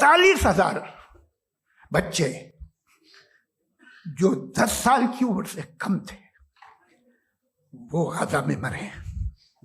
40,000 बच्चे जो 10 साल की उम्र से कम थे वो गाजा में मरे।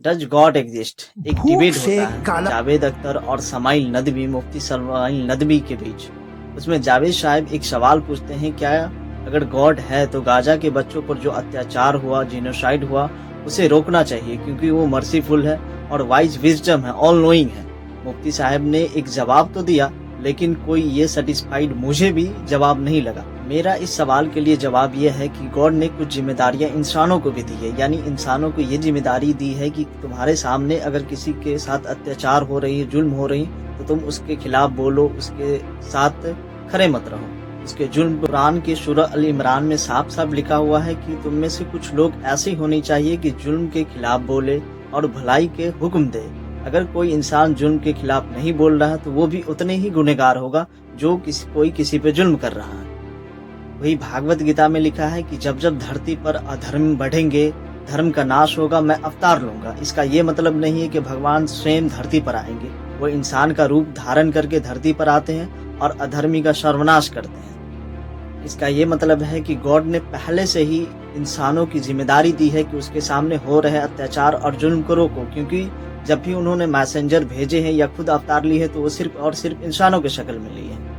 Does God exist? एक भूख डिबेट से होता है काला- जावेद अख्तर और समाइल नदवी, मुफ्ती समाइल नदवी के बीच। उसमें जावेद साहब एक सवाल पूछते हैं, क्या अगर गॉड है तो गाजा के बच्चों पर जो अत्याचार हुआ, जेनोसाइड हुआ, उसे रोकना चाहिए क्योंकि वो मर्सीफुल है और वाइज विजडम है, ऑल नोइंग है। मुफ्ती साहब ने एक जवाब तो दिया, लेकिन कोई ये सेटिस्फाइड मुझे भी जवाब नहीं लगा। मेरा इस सवाल के लिए जवाब यह है कि गॉड ने कुछ जिम्मेदारियां इंसानों को भी दी है, यानी इंसानों को ये जिम्मेदारी दी है कि तुम्हारे सामने अगर किसी के साथ अत्याचार हो रही है, जुल्म हो रही, तो तुम उसके खिलाफ बोलो, उसके साथ खड़े मत रहो। उसके जुल्म कुरान के सूरह अल इमरान में साफ साफ लिखा हुआ है कि तुम में से कुछ लोग ऐसे होने चाहिए कि जुल्म के खिलाफ बोले और भलाई के हुक्म दे। अगर कोई इंसान जुल्म के खिलाफ नहीं बोल रहा तो वो भी उतने ही गुनहगार होगा जो कोई किसी पे जुल्म कर रहा है। वही भागवत गीता में लिखा है कि जब जब धरती पर अधर्म बढ़ेंगे, धर्म का नाश होगा, मैं अवतार लूंगा। इसका ये मतलब नहीं है कि भगवान स्वयं धरती पर आएंगे, वो इंसान का रूप धारण करके धरती पर आते हैं और अधर्मी का सर्वनाश करते हैं। इसका ये मतलब है कि गॉड ने पहले से ही इंसानों की जिम्मेदारी दी है कि उसके सामने हो रहे अत्याचार और जुल्म को रोको, क्योंकि जब भी उन्होंने मैसेंजर भेजे हैं या खुद अवतार ली है तो वो सिर्फ और सिर्फ इंसानों की शक्ल में ली है।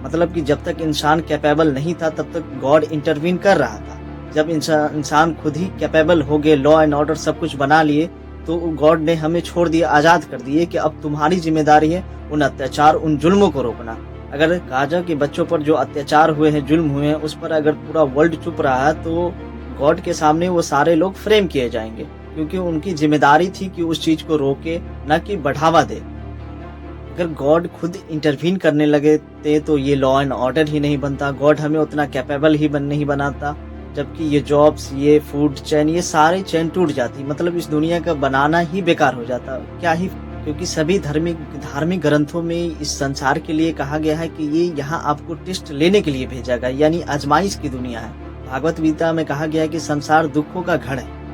मतलब कि जब तक इंसान कैपेबल नहीं था तब तक गॉड इंटरवीन कर रहा था। जब इंसान खुद ही कैपेबल हो गए, लॉ एंड ऑर्डर सब कुछ बना लिए, तो गॉड ने हमें छोड़ दिया, आजाद कर दिए कि अब तुम्हारी जिम्मेदारी है उन अत्याचार, उन जुल्मों को रोकना। अगर गाजा के बच्चों पर जो अत्याचार हुए हैं, जुल्म हुए हैं, उस पर अगर पूरा वर्ल्ड चुप रहा तो गॉड के सामने वो सारे लोग फ्रेम किए जाएंगे, क्योंकि उनकी जिम्मेदारी थी कि उस चीज को रोके, न कि बढ़ावा दे। अगर गॉड खुद इंटरवीन करने लगे थे तो ये लॉ एंड ऑर्डर ही नहीं बनता, गॉड हमें उतना कैपेबल ही नहीं बनाता, जबकि ये जॉब्स, ये फूड चेन, ये सारे चेन टूट जाती, मतलब इस दुनिया का बनाना ही बेकार हो जाता। क्या ही, क्योंकि सभी धार्मिक ग्रंथों में इस संसार के लिए कहा गया है कि ये यहाँ आपको टेस्ट लेने के लिए भेजा गया, यानी आजमाइश की दुनिया है। भागवत गीता में कहा गया है कि संसार दुखों का घर है।